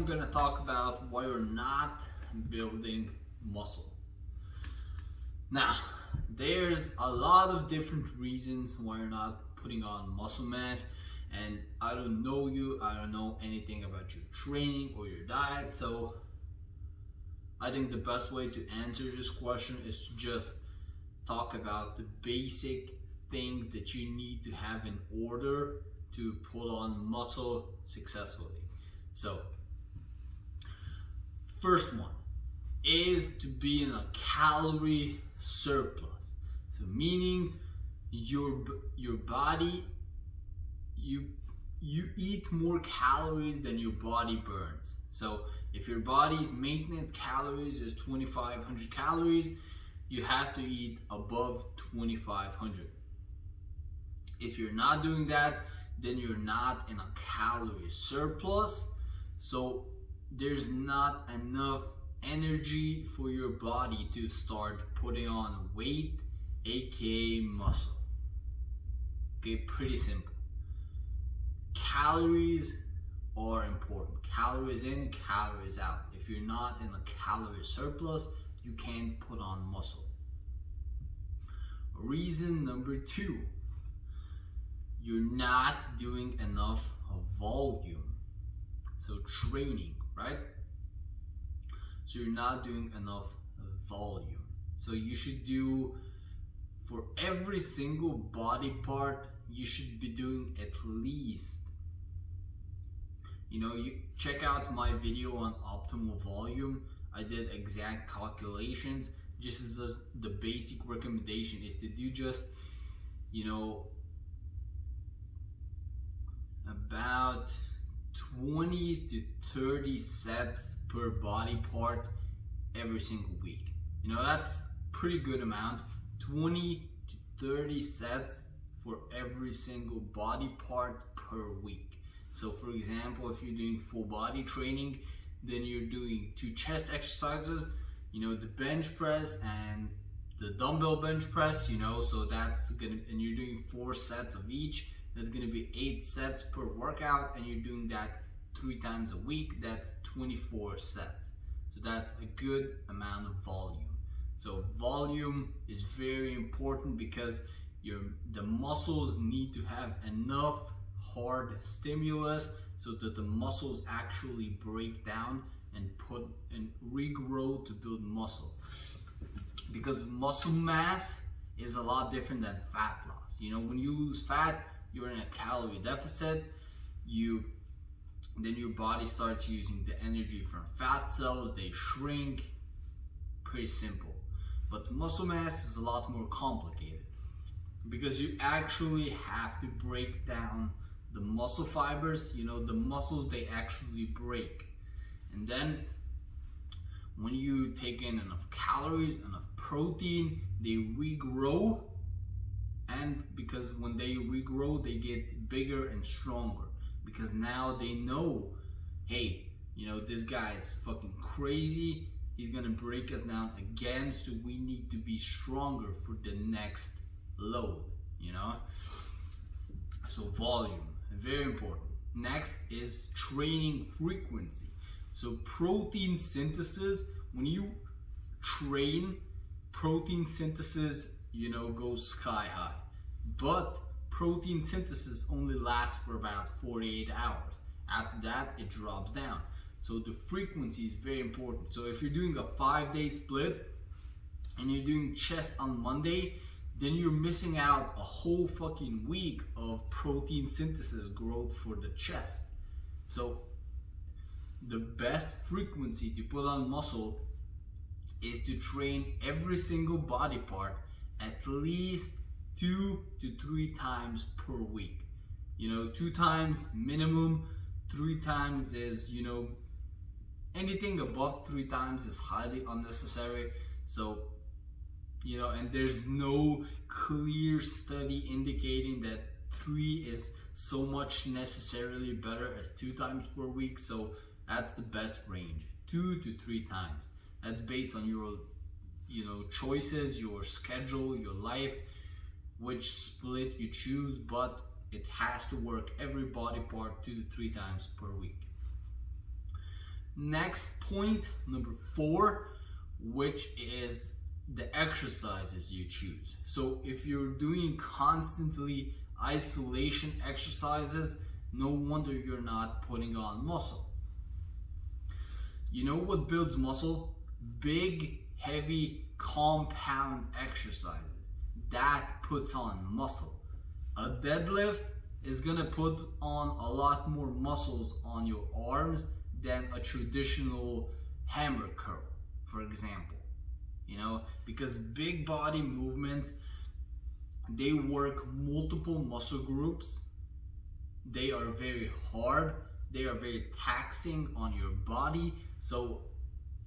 I'm gonna talk about why you're not building muscle. Now, there's a lot of different reasons why you're not putting on muscle mass, and I don't know you, I don't know anything about your training or your diet, so I think the best way to answer this question is to just talk about the basic things that you need to have in order to put on muscle successfully. So, first one is to be in a calorie surplus. So meaning your body, you eat more calories than your body burns. So if your body's maintenance calories is 2,500 calories, you have to eat above 2,500. If you're not doing that, then you're not in a calorie surplus. So there's not enough energy for your body to start putting on weight, aka muscle. Okay, pretty simple. Calories are important. Calories in, calories out. If you're not in a calorie surplus, you can't put on muscle. Reason number 2, you're not doing enough volume. So training, right? So you're not doing enough volume. So you should do, for every single body part, you should be doing at least, you check out my video on optimal volume. I did exact calculations. Just as the basic recommendation is to do just, about 20 to 30 sets per body part every single week. That's pretty good amount. 20 to 30 sets for every single body part per week. So for example, if you're doing full body training, then you're doing 2 chest exercises, the bench press and the dumbbell bench press, so that's gonna, and you're doing 4 sets of each. That's gonna be 8 sets per workout, and you're doing that 3 times a week. That's 24 sets. So that's a good amount of volume. So volume is very important because the muscles need to have enough hard stimulus so that the muscles actually break down and regrow to build muscle. Because muscle mass is a lot different than fat loss. When you lose fat, you're in a calorie deficit. Then your body starts using the energy from fat cells, they shrink. Pretty simple. But muscle mass is a lot more complicated because you actually have to break down the muscle fibers. The muscles, they actually break. And then when you take in enough calories, enough protein, they regrow. And because when they regrow, they get bigger and stronger. Because now they know, hey, this guy is fucking crazy. He's gonna break us down again, so we need to be stronger for the next load, So volume, very important. Next is training frequency. So protein synthesis, when you train, protein synthesis, goes sky high. But protein synthesis only lasts for about 48 hours. After that, it drops down. So the frequency is very important. So if you're doing a 5-day split and you're doing chest on Monday, then you're missing out a whole fucking week of protein synthesis growth for the chest. So the best frequency to put on muscle is to train every single body part at least 2 to 3 times per week. 2 times minimum, 3 times is, anything above 3 times is highly unnecessary. So, and there's no clear study indicating that 3 is so much necessarily better as 2 times per week. So that's the best range, 2 to 3 times. That's based on your, choices, your schedule, your life, which split you choose, but it has to work every body part 2 to 3 times per week. Next point, number 4, which is the exercises you choose. So if you're doing constantly isolation exercises, no wonder you're not putting on muscle. You know what builds muscle? Big, heavy, compound exercises. That puts on muscle. A deadlift is gonna put on a lot more muscles on your arms than a traditional hammer curl, for example. You know, because big body movements, they work multiple muscle groups. They are very hard. They are very taxing on your body. So,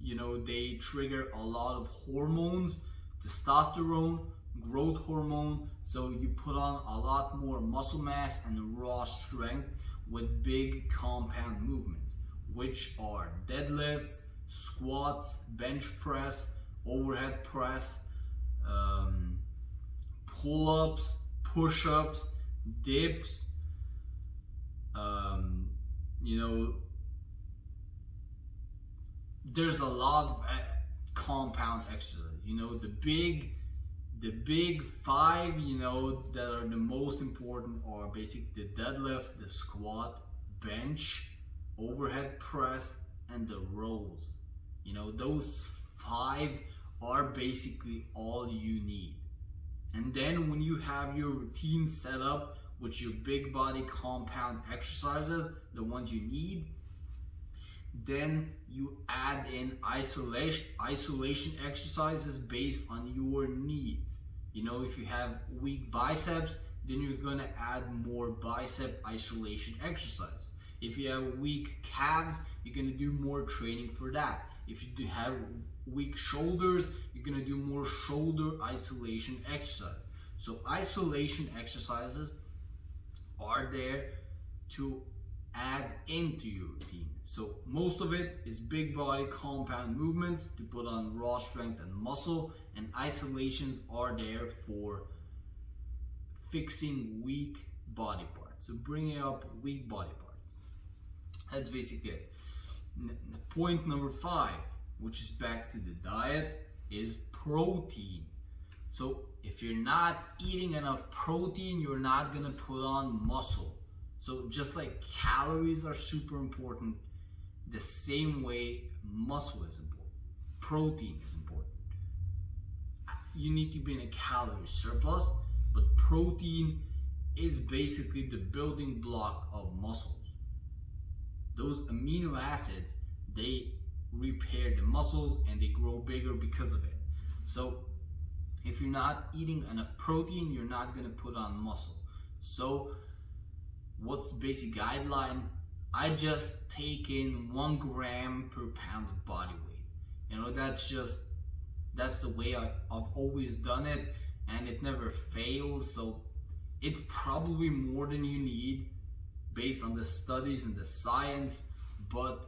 you know, they trigger a lot of hormones, testosterone, growth hormone. So you put on a lot more muscle mass and raw strength with big compound movements, which are deadlifts, squats, bench press, overhead press, pull-ups, push-ups, dips, you know, there's a lot of compound exercises. You know, the big 5, you know, that are the most important are basically the deadlift, the squat, bench, overhead press, and the rows. You know, those 5 are basically all you need. And then when you have your routine set up with your big body compound exercises, the ones you need, then you add in isolation exercises based on your needs. You know, if you have weak biceps, then you're gonna add more bicep isolation exercise. If you have weak calves, you're gonna do more training for that. If you have weak shoulders, you're gonna do more shoulder isolation exercise. So isolation exercises are there to add into your routine. So most of it is big body compound movements to put on raw strength and muscle, and isolations are there for fixing weak body parts. So bringing up weak body parts. That's basically it. Point number 5, which is back to the diet, is protein. So if you're not eating enough protein, you're not gonna put on muscle. So just like calories are super important, the same way muscle is important, protein is important. You need to be in a calorie surplus, but protein is basically the building block of muscles. Those amino acids, they repair the muscles and they grow bigger because of it. So if you're not eating enough protein, you're not gonna put on muscle. So what's the basic guideline? I just take in 1 gram per pound of body weight. You know, that's the way I've always done it, and it never fails. So it's probably more than you need based on the studies and the science, but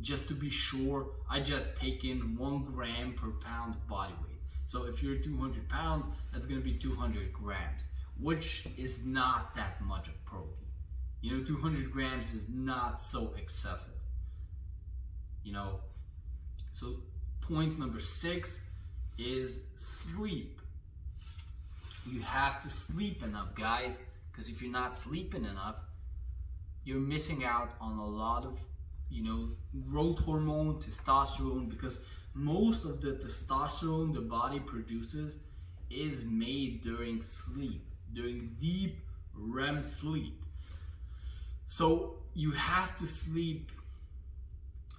just to be sure, I just take in 1 gram per pound of body weight. So if you're 200 pounds, that's gonna be 200 grams, which is not that much of protein. You know, 200 grams is not so excessive. You know, so point number 6 is sleep. You have to sleep enough, guys, because if you're not sleeping enough, you're missing out on a lot of, you know, growth hormone, testosterone, because most of the testosterone the body produces is made during sleep, during deep REM sleep. So you have to sleep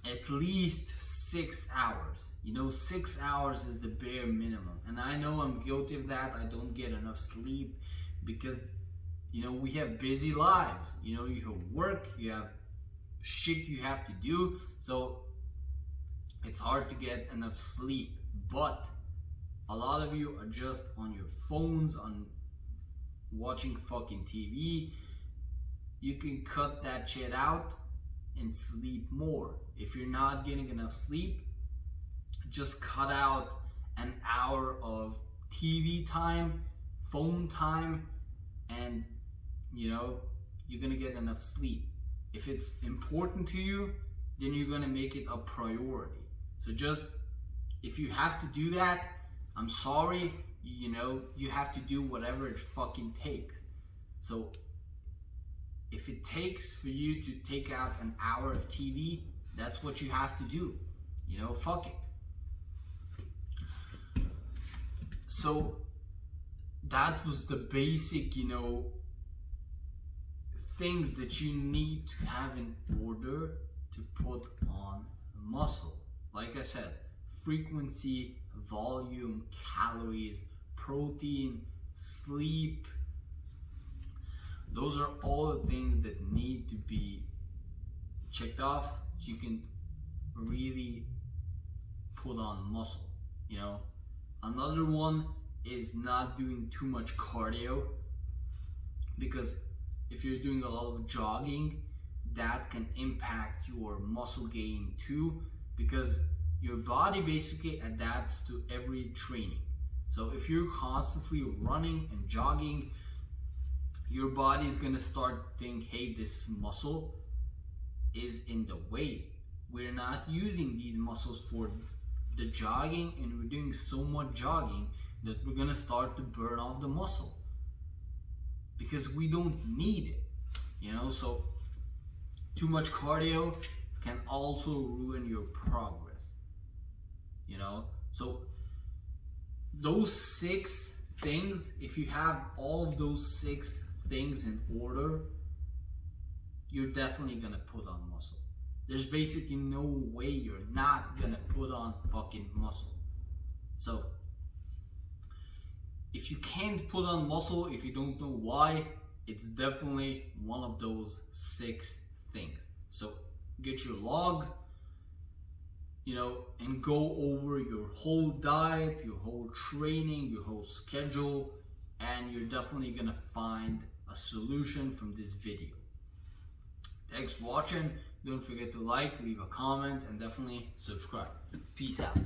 at least 6 hours. You know, 6 hours is the bare minimum. And I know I'm guilty of that. I don't get enough sleep because, you know, we have busy lives. You know, you have work, you have shit you have to do. So it's hard to get enough sleep. But a lot of you are just on your phones, on watching fucking TV. You can cut that shit out and sleep more. If you're not getting enough sleep, just cut out an hour of TV time, phone time, and you know, you're gonna get enough sleep. If it's important to you, then you're gonna make it a priority. So just, if you have to do that, I'm sorry, you know, you have to do whatever it fucking takes. So if it takes for you to take out an hour of TV, that's what you have to do. You know, fuck it. So that was the basic, you know, things that you need to have in order to put on muscle. Like I said, frequency, volume, calories, protein, sleep. Those are all the things that need to be checked off so you can really put on muscle, you know. Another one is not doing too much cardio, because if you're doing a lot of jogging, that can impact your muscle gain too, because your body basically adapts to every training. So if you're constantly running and jogging, your body is gonna start think, hey, this muscle is in the way. We're not using these muscles for the jogging, and we're doing so much jogging that we're gonna start to burn off the muscle because we don't need it, you know. So too much cardio can also ruin your progress, you know. So those 6 things, if you have all of those 6 things in order, you're definitely gonna put on muscle. There's basically no way you're not gonna put on fucking muscle. So if you can't put on muscle, if you don't know why, it's definitely one of those 6 things. So get your log, you know, and go over your whole diet, your whole training, your whole schedule, and you're definitely gonna find a solution from this video. Thanks for watching. Don't forget to like, leave a comment, and definitely subscribe. Peace out.